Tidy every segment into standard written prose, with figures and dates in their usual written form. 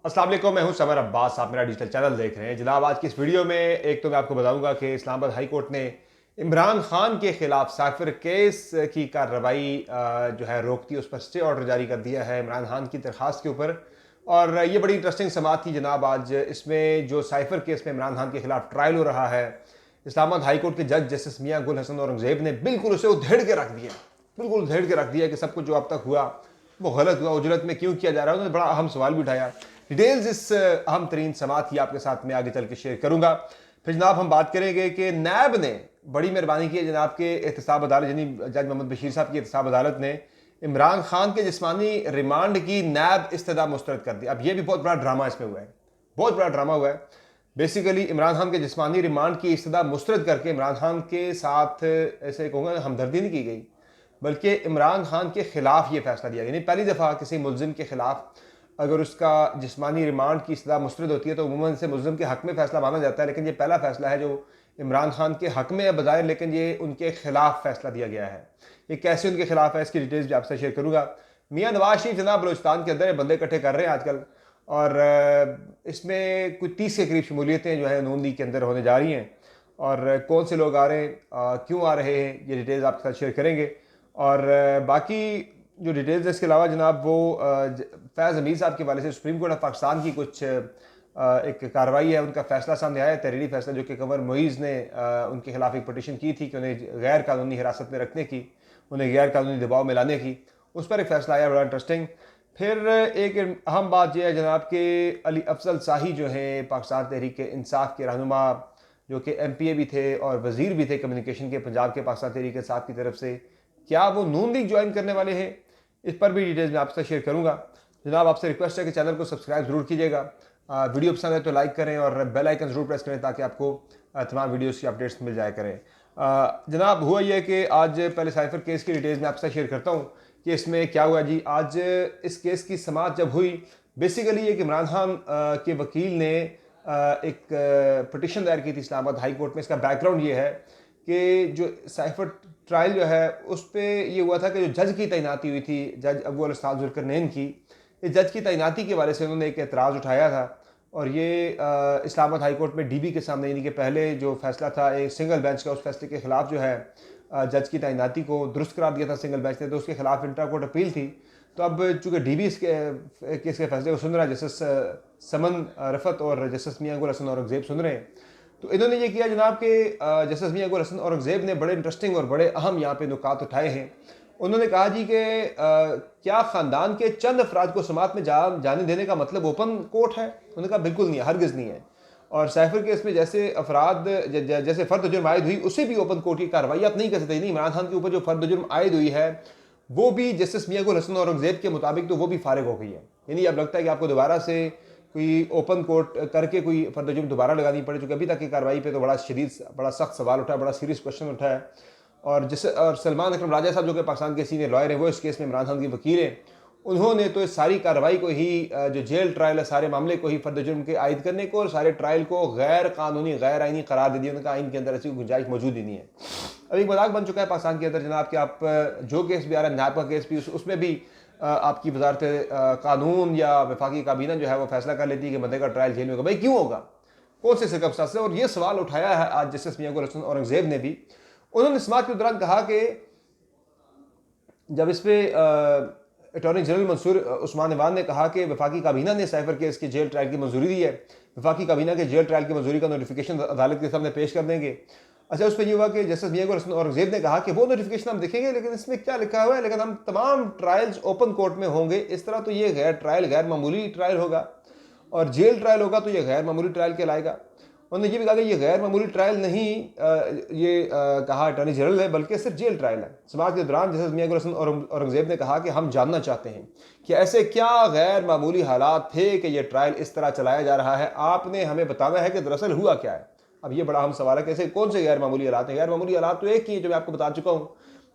अस्सलाम वालेकुम, मैं हूं समर अब्बास। आप मेरा डिजिटल चैनल देख रहे हैं। जनाब, आज की इस वीडियो में एक तो मैं आपको बताऊंगा कि इस्लामाबाद हाई कोर्ट ने इमरान खान के खिलाफ साइफर केस की कार्रवाई जो है रोकती है, उस पर स्टे ऑर्डर जारी कर दिया है इमरान खान की दरखास्त के ऊपर। और ये बड़ी इंटरेस्टिंग समाअत थी जनाब। आज इसमें जो साइफर केस में इमरान खान के खिलाफ ट्रायल हो रहा है, इस्लामाबाद हाई कोर्ट के जज जस्टिस मियां गुल हसन औरंगजेब ने बिल्कुल उसे उधेड़ के रख दिया। बिल्कुल उधेड़ के रख दिया कि सब कुछ जो अब तक हुआ वो गलत हुआ, उजरत में क्यों किया जा रहा है। उन्होंने बड़ा अहम सवाल भी उठाया। डिटेल्स इस अहम तरीन समात ही आपके साथ में आगे चल के शेयर करूंगा। फिर जनाब हम बात करेंगे कि नैब ने बड़ी मेहरबानी की है जनाब के एहतसाब अदालत यानी जज मोहम्मद बशीर साहब की एहतसाब अदालत ने इमरान खान के जिस्मानी रिमांड की नैब इस्तदा मुस्तरद कर दी। अब यह भी बहुत बड़ा ड्रामा इसमें हुआ है, बहुत बड़ा ड्रामा हुआ है। बेसिकली इमरान खान के जिस्मानी रिमांड की इस्तदा मुस्तरद करके इमरान खान के साथ ऐसे कहूँगा हमदर्दी नहीं की गई, बल्कि इमरान खान के खिलाफ ये फैसला दिया। यानी पहली दफ़ा किसी मुलजिम के खिलाफ अगर उसका जिस्मानी रिमांड की सज़ा मुस्तरद होती है तो अमूमन से मुलजिम के हक़ में फ़ैसला माना जाता है, लेकिन ये पहला फ़ैसला है जो इमरान खान के हक़ में है बज़ाहिर, लेकिन ये उनके खिलाफ फ़ैसला दिया गया है। ये कैसे उनके खिलाफ है इसकी डिटेल्स भी आपसे शेयर करूँगा। मियाँ नवाज शरीफ जनाब बलूचिस्तान के अंदर बंदे इकट्ठे कर रहे हैं आजकल, और इसमें कुछ 30 के करीब शमूलियतें जो है नून लीग के अंदर होने जा रही हैं। और कौन से लोग आ रहे हैं, क्यों आ रहे हैं, ये डिटेल्स आपके साथ शेयर करेंगे। और बाकी जो डिटेल्स है इसके अलावा जनाब वो फैज़ अमीर साहब के वाले से सुप्रीम कोर्ट ऑफ पाकिस्तान की कुछ एक कार्रवाई है, उनका फैसला सामने आया है, तहरीरी फैसला, जो कि कंवर मुईज़ ने उनके खिलाफ एक पटिशन की थी कि उन्हें गैर कानूनी हिरासत में रखने की, उन्हें गैर कानूनी दबाव में लाने की, उस पर एक फ़ैसला आया, बड़ा इंटरेस्टिंग। फिर एक अहम बात यह है जनाब कि अली अफजल शाही जो हैं पाकिस्तान तहरीक इंसाफ के रहनुमा, जो कि MPA भी थे और वज़ीर भी थे कम्युनिकेशन के पंजाब के पाकिस्तान तहरीक इंसाफ की तरफ से, क्या वो नून लीग ज्वाइन करने वाले हैं, इस पर भी डिटेल्स मैं आपसे शेयर करूंगा। जनाब आपसे रिक्वेस्ट है कि चैनल को सब्सक्राइब जरूर कीजिएगा, वीडियो पसंद है तो लाइक करें और बेल आइकन जरूर प्रेस करें ताकि आपको तमाम वीडियोस की अपडेट्स मिल जाया करें। जनाब हुआ यह कि आज पहले साइफर केस की डिटेल्स मैं आपसे शेयर करता हूँ कि इसमें क्या हुआ जी। आज इस केस की समाअत जब हुई, बेसिकली एक इमरान खान के वकील ने एक पटिशन दायर की थी इस्लामाबाद हाई कोर्ट में। इसका बैकग्राउंड ये है कि जो साइफर ट्रायल जो है उस पर यह हुआ था कि जो जज की तैनाती हुई थी, जज अबू उस्ताद जुल्करनैन की, इस जज की तैनाती के बारे से उन्होंने एक एतराज़ उठाया था। और ये इस्लामाबाद हाई कोर्ट में DB के सामने, यानी कि पहले जो फैसला था एक सिंगल बेंच का, उस फैसले के खिलाफ जो है जज की तैनाती को दुरुस्त करार दिया था सिंगल बेंच ने, तो उसके खिलाफ इंटर कोर्ट अपील थी। तो अब चूँकि DB इसके केस के फैसले को सुन रहा है, जस्टिस समन रफत और जस्टिस मियां गुल हसन औरंगजेब सुन रहे हैं, तो इन्होंने ये किया जनाब कि जस्टिस मियां गुल हसन औरंगजेब ने बड़े इंटरेस्टिंग और बड़े अहम यहाँ पे नुकात उठाए हैं। उन्होंने कहा जी कि क्या ख़ानदान के चंद अफराद को समात में जाने देने का मतलब ओपन कोर्ट है। उन्होंने कहा बिल्कुल नहीं है, हरगिज़ नहीं है। और साइफर केस में जैसे अफराद जैसे फ़र्द जुर्म आयद हुई, उसे भी ओपन कोर्ट की कार्रवाई आप नहीं कर सकते। नहीं, इमरान खान के ऊपर जो फ़र्द जुर्म आयद हुई है वो भी जस्टिस मियां गुल हसन औरंगजेब के मुताबिक तो वो भी फारिग हो गई है। यानी अब लगता है कि आपको दोबारा से कोई ओपन कोर्ट करके कोई फर्द जुर्म दोबारा लगानी पड़े, चूँकि अभी तक की कार्रवाई पे तो बड़ा सख्त सवाल उठा है, बड़ा सीरियस क्वेश्चन उठा है। और सलमान अकरम राजा साहब जो कि पाकिस्तान के सीनियर लॉयर हैं, वो इस केस में इमरान खान के वकील हैं, उन्होंने तो इस सारी कार्रवाई को ही जो जेल ट्रायल है, सारे मामले को ही फर्द जुर्म के आयद करने को और सारे ट्रायल को गैर कानूनी गैर आइनी करार दे दिया। उनका आइन के अंदर ऐसी गुंजाइश मौजूद ही नहीं है। अब एक मजाक बन चुका है पाकिस्तान के अंदर जनाब कि आप जो केस भी आ रहा है, नैब का केस भी, उसमें भी आपकी वजारत कानून या वफाकी काबीना जो है वो फैसला कर लेती है कि बंदे का ट्रायल जेल में होगा। भाई क्यों होगा, कौन से सर्कमस्टांस से? और ये सवाल उठाया है आज जस्टिस मियां गुल हसन औरंगजेब ने भी। उन्होंने समाअत के दौरान कहा कि जब इस पर अटॉर्नी जनरल मंसूर उस्मान अवान ने कहा कि वफाकी काबीना ने साइफर केस के जेल ट्रायल की मंजूरी दी है, वफाकी काबीना के जेल ट्रायल की मंजूरी का नोटिफिकेशन अदालत के सामने पेश कर देंगे। अच्छा, उस पर यह हुआ कि जस्टिस मियां गुल हसन औरंगजेब ने कहा कि वो नोटिफिकेशन हम देखेंगे, लेकिन इसमें क्या लिखा हुआ है, लेकिन हम तमाम ट्रायल्स ओपन कोर्ट में होंगे। इस तरह तो ये गैर मामूली ट्रायल होगा, और जेल ट्रायल होगा तो ये गैर मामूली ट्रायल कहलाएगा। उन्होंने ये भी कहा कि ये गैर मामूली ट्रायल नहीं, कहा अटॉर्नी जनरल है, बल्कि सिर्फ जेल ट्रायल है। समाअत के दौरान जस्टिस मियां गुल हसन औरंगजेब ने कहा कि हम जानना चाहते हैं कि ऐसे क्या गैर मामूली हालात थे कि यह ट्रायल इस तरह चलाया जा रहा है, आपने हमें बताना है कि दरअसल हुआ क्या है। अब ये बड़ा अहम सवाल है कि ऐसे कौन से गैर मामूली हालात हैं। गैर मामूली हालात तो एक ही है जो मैं आपको बता चुका हूँ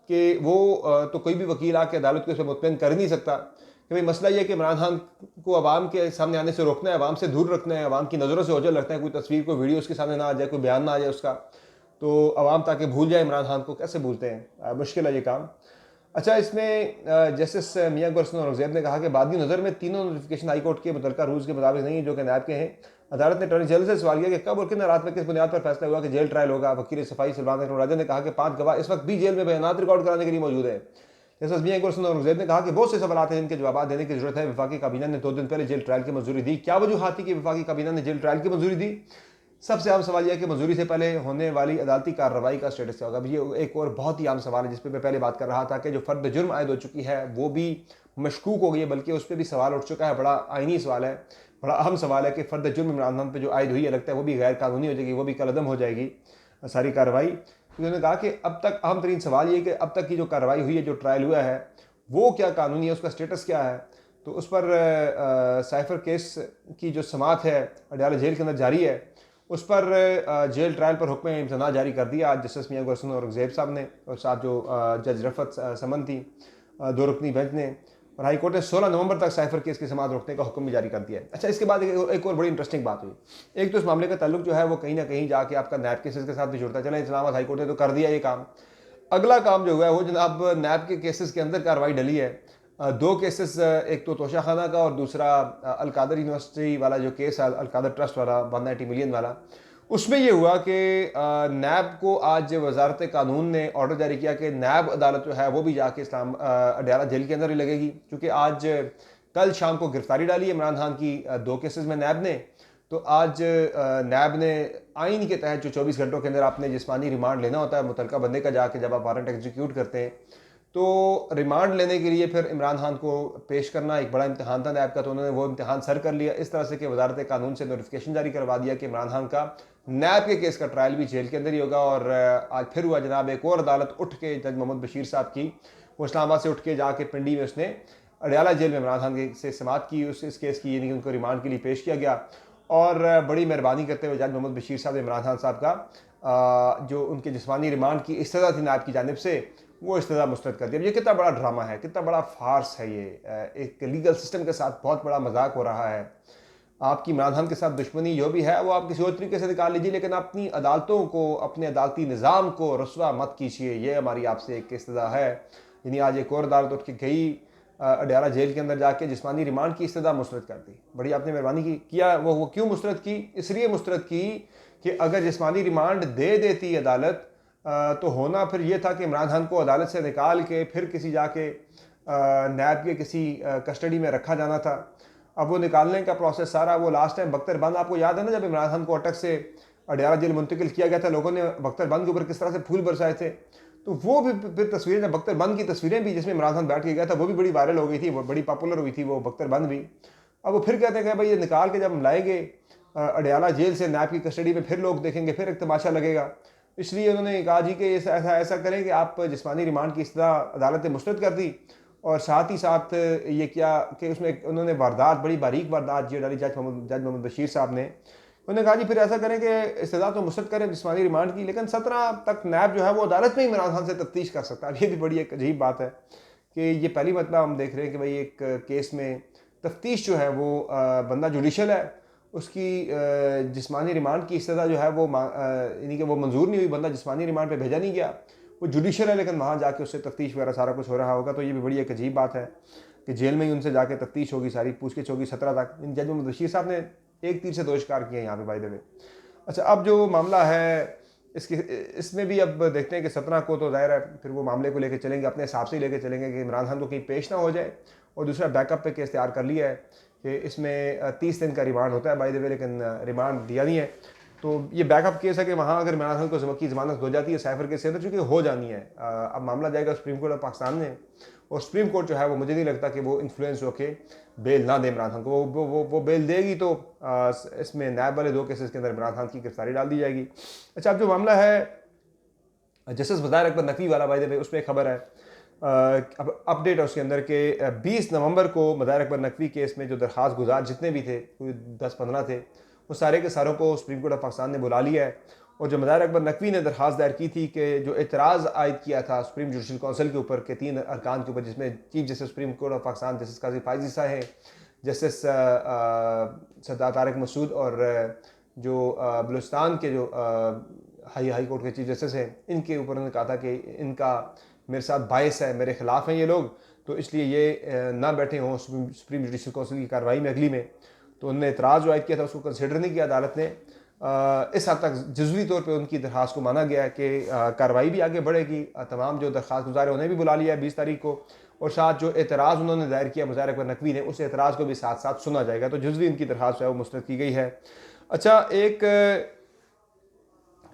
कि वो तो कोई भी वकील आके अदालत को इसे मुतमईन कर नहीं सकता कि भाई मसला ये है कि इमरान खान को अवाम के सामने आने से रोकना है, अवाम से दूर रखना है, अवाम की नज़रों से ओझल रखना है, कोई तस्वीर कोई वीडियो उसके सामने ना आ जाए, कोई बयान ना आ जाए उसका, तो अवाम ताकि भूल जाए इमरान खान को। कैसे भूलते हैं, मुश्किल है ये काम। अच्छा, इसमें जस्टिस मियां गुरसन औरंगजेब ने कहा कि बादी नज़र में तीनों नोटिफिकेशन हाईकोर्ट के मुतल्लिका रूल्स के मुताबिक नहीं है जो कि नैब के हैं। अदालत ने अटॉर्नी जनरल से सवाल किया कि कब और किन हालात में किस बुनियाद पर फैसला हुआ कि जेल ट्रायल होगा। वकील सफाई सलमान राजा ने कहा कि 5 गवाह इस वक्त भी जेल में बयान रिकॉर्ड कराने के लिए मौजूद है। जस्टिस मियां गुरसन औरंगजेब ने कहा कि बहुत से सवाल हैं जिनके जवाब देने की जरूरत है। वफाकी काबीना ने 2 दिन पहले जेल ट्रायल की मंजूरी दी। क्या वजूहात थी कि वफाकी काबीना ने जेल ट्रायल की मंजूरी दी? सबसे आम सवाल यह है कि मंजूरी से पहले होने वाली अदालती कार्रवाई का स्टेटस क्या होगा। अब ये एक और बहुत ही आम सवाल है जिस पर मैं पहले बात कर रहा था कि जो फर्द जुर्म आयद हो चुकी है वो भी मशकूक हो गई है, बल्कि उस पर भी सवाल उठ चुका है। बड़ा आइनी सवाल है, बड़ा अहम सवाल है कि फर्द जुर्म इमरान खान पर जो आयद हुई है लगता है वो भी गैर कानूनी हो जाएगी, वो भी कलअदम हो जाएगी सारी कार्रवाई। उन्होंने कहा कि अब तक अहम तरीन सवाल ये कि अब तक की जो कार्रवाई हुई है, जो ट्रायल हुआ है, वो क्या कानूनी है, उसका स्टेटस क्या है। तो उस पर साइफर केस की जो समात है अडयाला जेल के अंदर जारी है, उस पर जेल ट्रायल पर हुक्म इम्तना जारी कर दिया आज जस्टिस मियां गुरसन औरंगजेब साहब ने, और साथ जो जज रफत समन थी 2 रुकनी बेंच ने। और हाई कोर्ट ने 16 नवंबर तक साइफर केस की समात रोकने का हुक्म भी जारी कर दिया है। अच्छा, इसके बाद एक और बड़ी इंटरेस्टिंग बात हुई। एक तो इस मामले का ताल्लुक जो है वो कहीं ना कहीं जाके आपका नैब केसेस के साथ भी जुड़ता चला। इस्लामाबाद हाई कोर्ट ने तो कर दिया ये काम। अगला काम जो हुआ है वो जनाब नैब के केसेस के अंदर कार्रवाई डली है। 2 केसेस, एक तो तोशा खाना का और दूसरा अलकादर यूनिवर्सिटी वाला जो केस है, अलकादर ट्रस्ट वाला 190 मिलियन वाला। उसमें ये हुआ कि नैब को आज वजारत कानून ने ऑर्डर जारी किया कि नैब अदालत जो है वो भी जाके अडयाला जेल के अंदर ही लगेगी, क्योंकि आज कल शाम को गिरफ्तारी डाली है इमरान खान की 2 केसेस में नैब ने। तो आज नैब ने आइन के तहत जो 24 घंटों के अंदर आपने जिस्मानी रिमांड लेना होता है मुतलका बंदे का, जाके जब आप वारंट एग्जीक्यूट करते हैं, तो रिमांड लेने के लिए फिर इमरान खान को पेश करना एक बड़ा इम्तहान था नैब का। तो उन्होंने वो इम्तहान सर कर लिया इस तरह से कि वजारत कानून से नोटिफिकेशन जारी करवा दिया कि इमरान खान का नैब के केस का ट्रायल भी जेल के अंदर ही होगा। और आज फिर हुआ जनाब, एक और अदालत उठ के जज मोहम्मद बशीर साहब की, वो इस्लामाबाद से उठ के जाके पिंडी में उसने अडयाला जेल में इमरान खान से समात की इस केस की, यानी कि उनको रिमांड के लिए पेश किया गया। और बड़ी मेहरबानी करते हुए जज मोहम्मद बशीर साहब ने इमरान खान साहब का जो उनके जिस्मानी रिमांड की इस्तदा थी नैब की जानिब से, वो इस्तदा मुस्तरद कर दिया। ये कितना बड़ा ड्रामा है, कितना बड़ा फार्स है ये। एक लीगल सिस्टम के साथ बहुत बड़ा मजाक हो रहा है। आपकी इमरान खान के साथ दुश्मनी जो भी है वो आप किसी और तरीके से निकाल लीजिए, लेकिन अपनी अदालतों को, अपने अदालती निज़ाम को रुस्वा मत कीजिए। ये हमारी आपसे एक इस्तदा है। यानी आज एक और अदालत उठ के गई अडयाला जेल के अंदर जाके जिस्मानी रिमांड की इस्तदा मुस्तरद कर दी। बड़ी आपने मेहरबानी की किया। वो क्यों मुस्तरद की? इसलिए मुस्तरद की कि अगर जिस्मानी रिमांड दे देती अदालत तो होना फिर ये था कि इमरान खान को अदालत से निकाल के फिर किसी जाके नैब के किसी कस्टडी में रखा जाना था। अब वो निकालने का प्रोसेस सारा, वो लास्ट टाइम बख्तर बंद, आपको याद है ना, जब इमरान खान को अटक से अडयाला जेल मुंतकिल किया गया था, लोगों ने बख्तर बंद के ऊपर किस तरह से फूल बरसाए थे। तो वो भी फिर तस्वीरें, बख्तर बंद की तस्वीरें भी जिसमें इमरान खान बैठ के गया था, वो भी बड़ी वायरल हो गई थी, वो बड़ी पॉपुलर हुई थी वो बख्तर बंद भी। अब वो फिर कहते हैं कि भाई ये निकाल के जब हम लाएंगे अडयाला जेल से नैब की कस्टडी में, फिर लोग देखेंगे, फिर एक तमाशा लगेगा। इसलिए उन्होंने कहा जी कि ऐसा करें कि आप जिस्मानी रिमांड की इस्तदा अदालत ने मुस्तरद कर दी, और साथ ही साथ ये किया कि उसमें उन्होंने वारदात, बड़ी बारीक वारदात जो डाली जज मोहम्मद बशीर साहब ने। उन्होंने कहा जी फिर ऐसा करें कि इस्तदा तो मुस्तरद करें जिस्मानी रिमांड की, लेकिन 17 तक नैब जो है वो अदालत में ही इमरान खान से तफ्तीश कर सकता है। ये भी बड़ी एक अजीब बात है कि ये पहली मतलब हम देख रहे हैं कि भाई एक केस में तफ्तीश जो है वो बंदा जुडिशल है, उसकी जिस्मानी रिमांड की इस्तदा जो है वो यानी कि वो मंजूर नहीं हुई, बंदा जिस्मानी रिमांड पे भेजा नहीं गया, वो जुडिशल है, लेकिन वहाँ जाके उससे तफ्तीश वगैरह सारा कुछ हो रहा होगा। तो ये भी बड़ी एक अजीब बात है कि जेल में ही उनसे जाके तफ्तीश होगी, सारी पूछगिछ होगी 17 तक। इन जज मोहम्मद बशीर साहब ने एक तीर से 2 शिकार किए यहाँ पे बाय द वे। अच्छा, अब जो मामला है इसमें भी अब देखते हैं कि 17 को तो ज़ाहिर है फिर वो मामले को लेकर चलेंगे, अपने हिसाब से ही लेकर चलेंगे कि इमरान खान को कहीं पेश ना हो जाए। और दूसरा बैकअप पे केस तैयार कर लिया है कि इसमें 30 दिन का रिमांड होता है बाय द वे, लेकिन रिमांड दिया नहीं है। तो ये बैकअप केस है कि वहाँ अगर इमरान खान को सबक जमानत हो जाती है साइफर केस से, तो चूँकि हो जानी है, अब मामला जाएगा सुप्रीम कोर्ट ऑफ पाकिस्तान में, और सुप्रीम कोर्ट जो है वो मुझे नहीं लगता कि वो इन्फ्लुएंस होके बेल ना दे इमरान खान को। वो बेल देगी तो इसमें नैब वाले 2 केसेस के अंदर इमरान खान की गिरफ्तारी डाल दी जाएगी। अच्छा, अब जो मामला है जस्टिस बदार अकबर नकवी वाला बाय द वे, उसमें एक खबर है, अब अपडेट है उसके अंदर के 20 नवंबर को मदार अकबर नकवी केस में जो दरख्वास्त गुजार जितने भी थे, कोई 10-15 थे, वो सारे के सारों को सुप्रीम कोर्ट ऑफ पाकिस्तान ने बुला लिया है। और जो मदार अकबर नकवी ने दरख्वास्त दायर की थी कि जो एतराज़ आयद किया था सुप्रीम जुडिशल काउंसिल के ऊपर के 3 अरकान के ऊपर, जिसमें chief justice supreme court of Pakistan justice Qazi Faez साहब हैं, जस्टिस सरदार तारिक मसूद, और जो बलूचिस्तान के जो हाई कोर्ट के चीफ जस्टिस हैं, इनके ऊपर उन्होंने कहा था कि इनका मेरे साथ बायस है, मेरे खिलाफ हैं ये लोग, तो इसलिए ये ना बैठे हों सुप्रीम जुडिशल काउंसिल की कार्रवाई में अगली में। तो उन्होंने एतराज़ जो आयद किया था उसको कंसिडर नहीं किया अदालत ने। इस हद तक जज़वी तौर पे उनकी दरख्वास्त को माना गया कि कार्रवाई भी आगे बढ़ेगी। तमाम जो दरख्वास्त गुजार है उन्हें भी बुला लिया है 20 तारीख को, और साथ जो एतराज़ उन्होंने दायर किया मुज़ाहिर अकबर नकवी ने, उस एतराज़ को भी साथ साथ सुना जाएगा। तो जज़वी इनकी दरख्वास्त जो है वो मुस्तरद की गई है। अच्छा, एक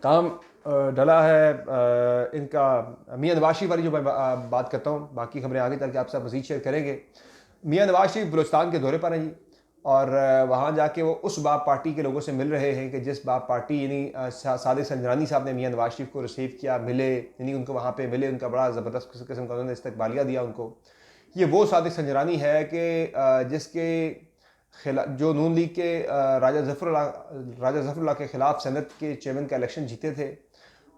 काम डला है इनका मियाँ नवाज शरीफ वाली जो मैं बात करता हूँ, बाकी खबरें आगे चल के आपसे मज़ीद शेयर करेंगे। मियाँ नवाज शरीफ बलूचिस्तान के दौरे पर हैं जी, और वहाँ जाके वो उस बाप पार्टी के लोगों से मिल रहे हैं कि जिस बाप पार्टी यानी सादिक संजरानी साहब ने मियाँ नवाज शरीफ को रिसीव किया, मिले, यानी उनको वहाँ पे मिले, उनका बड़ा ज़बरदस्त किस्म का उन्होंने इस्तकबालिया दिया उनको। ये वो सादिक संजरानी है कि जिसके खिला जो नून लीग के राजा ज़फ़रुल्लाह के ख़िलाफ़ सेनेट के चेयरमैन का इलेक्शन जीते थे,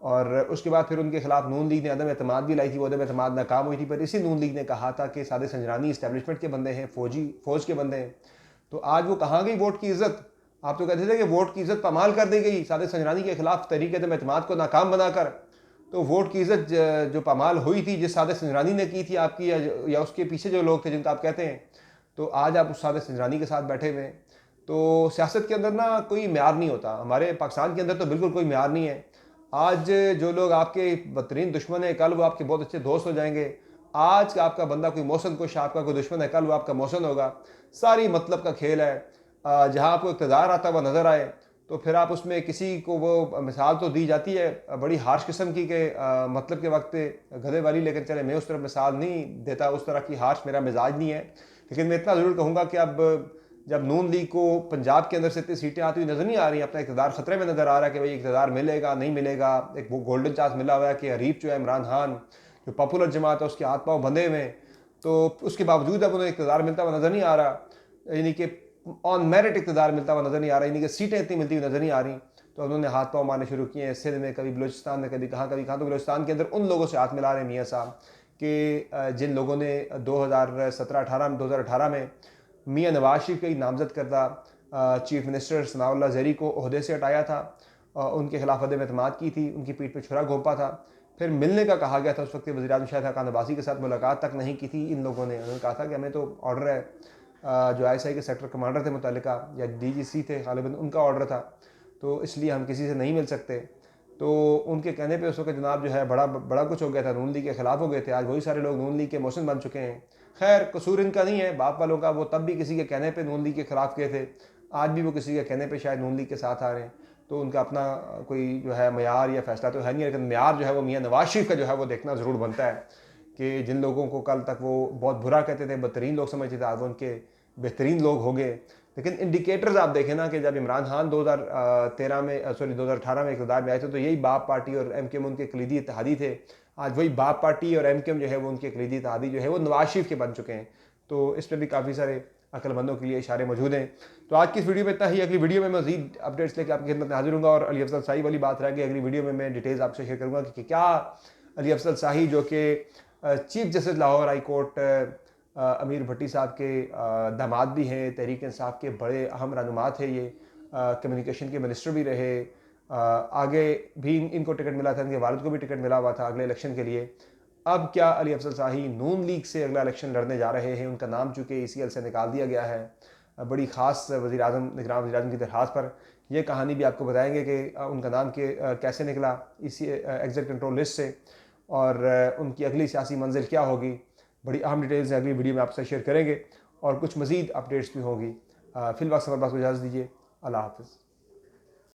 और उसके बाद फिर उनके खिलाफ नून लीग ने अदम एतमाद भी लाई थी, वो अदम एतमाद नाकाम हुई थी। पर इसी नून लीग ने कहा था कि सादिक संजरानी इस्टेब्लिशमेंट के बंदे हैं, फ़ौज के बंदे हैं। तो आज वो कहाँ गई वोट की इज़्ज़त? आप तो कहते थे कि वोट की इज़्ज़त पामाल कर दी गई सादिक संजरानी के खिलाफ तहरीक अदम एतमाद को नाकाम बनाकर। तो वोट की इज़्ज़त जो पामाल हुई थी, जिस सादिक संजरानी ने की थी आपकी, या उसके पीछे जो लोग थे जिनका आप कहते हैं, तो आज आप उस सादिक संजरानी के साथ बैठे हुए हैं। तो सियासत के अंदर ना कोई म्यार नहीं होता, हमारे पाकिस्तान के अंदर तो बिल्कुल कोई म्यार नहीं है। आज जो लोग आपके बदतरीन दुश्मन है, कल वो आपके बहुत अच्छे दोस्त हो जाएंगे। आज का आपका बंदा कोई मौसन कुश, आपका कोई दुश्मन है, कल वो आपका मौसन होगा। सारी मतलब का खेल है। जहाँ आपको इक़्तिदार आता हुआ नज़र आए तो फिर आप उसमें किसी को वो मिसाल तो दी जाती है बड़ी हार्श किस्म की कि मतलब के वक्त गधे वाली, लेकिन चले मैं उस तरफ मिसाल नहीं देता, उस तरह की हार्श मेरा मिजाज नहीं है। लेकिन मैं इतना ज़रूर कहूँगा कि अब जब नून लीग को पंजाब के अंदर से इतनी सीटें आती हुई नज़र नहीं आ रही, अपना इक़्तिदार ख़तरे में नज़र आ रहा है कि भाई इक़्तिदार मिलेगा नहीं मिलेगा। एक वो गोल्डन चांस मिला हुआ है कि हरीफ जो है इमरान खान, जो पॉपुलर जमात है, उसके हाथ पाँव बंधे हुए हैं। तो उसके बावजूद अब उन्हें इक़्तिदार मिलता हुआ नज़र नहीं आ रहा, यानी कि ऑन मेरिट इक़्तिदार मिलता हुआ नज़र नहीं आ रहा, यानी कि सीटें इतनी मिलती हुई नज़र नहीं आ रही। तो उन्होंने हाथ पाँव मारने शुरू किए हैं, सिंध में, कभी बलूचिस्तान में, कभी कहाँ कभी कहाँ। तो बलूचिस्तान के अंदर उन लोगों से हाथ मिला रहे हैं मियाँ साहब कि जिन लोगों ने 2018 में मियाँ नवाज शरीफ की नामजद करदा चीफ मिनिस्टर सनाउल्लाह ज़हरी को ओहदे से हटाया था, उनके खिलाफ अदम एतमाद की थी, उनकी पीठ पे छुरा घोंपा था, फिर मिलने का कहा गया था। उस वक्त वज़ीर आज़म शाहिद खान अब्बासी के साथ मुलाकात तक नहीं की थी इन लोगों ने। उन्होंने कहा था कि हमें तो ऑर्डर है, जो ISI के सेक्टर कमांडर थे मुतल्लिका, या DGC थे गालिबन, उनका ऑर्डर था, तो इसलिए हम किसी से नहीं मिल सकते। तो उनके कहने पे उस वक्त जनाब जो है बड़ा कुछ हो गया था, नून लीग के खिलाफ हो गए थे। आज वही सारे लोग नून लीग के मौसम बन चुके हैं। खैर, कसूर इनका नहीं है, बाप वालों का। वो तब भी किसी के कहने पे नून लीग के खिलाफ गए थे, आज भी वो किसी के कहने पे शायद नून लीग के साथ आ रहे हैं। तो उनका अपना कोई जो है मयार या फैसला तो है नहीं, लेकिन मयार जो है वो मियाँ नवाज शरीफ का जो है वो देखना ज़रूर बनता है कि जिन लोगों को कल तक वो बहुत बुरा कहते थे, बदतरीन लोग समझते थे, आज वो उनके बेहतरीन लोग हो गए। लेकिन इंडिकेटर्स आप देखें ना कि जब इमरान खान 2018 में इक़्तिदार में आए थे तो यही बाप पार्टी और MKM उनके कलीदी इत्तेहादी थे। आज वही बाप पार्टी और MKM जो है वो उनके कलीदी इत्तेहादी जो है वो नवाज शरीफ के बन चुके हैं। तो इस पर भी काफ़ी सारे अक्लमंदों के लिए इशारे मौजूद हैं। तो आज की इस वीडियो में इतना ही। अगली वीडियो में मज़ीद अपडेट्स लेकर आपकी खिदमत में हाजिर हूँगा, और अली अफजल शाही वाली बात रह गई, अगली वीडियो में मैं डिटेल्स आपसे शेयर करूँगा कि क्या अली अफजल शाही जो कि chief justice Lahore high court अमीर भट्टी साहब के दामाद भी हैं, तहरीक इंसाफ के बड़े अहम रहनुमा थे, ये कम्युनिकेशन के मिनिस्टर भी रहे, आगे भी इनको टिकट मिला था, इनके वालिद को भी टिकट मिला हुआ था अगले इलेक्शन के लिए। अब क्या अली अफजल शाही नून लीग से अगला इलेक्शन लड़ने जा रहे हैं? उनका नाम चूँकि ECL से निकाल दिया गया है, बड़ी ख़ास निगरान वज़ीर आज़म की दरख्वास्त पर। यह कहानी भी आपको बताएंगे कि उनका नाम कैसे निकला इसी एग्जिट कंट्रोल लिस्ट से, और उनकी अगली सियासी मंजिल क्या होगी। बड़ी अहम डिटेल्स अगली वीडियो में आपसे शेयर करेंगे, और कुछ मज़ीद अपडेट्स भी होंगी। फिलहाल हमारे पास को इजाज़त दीजिए। अल्लाह हाफ़िज़।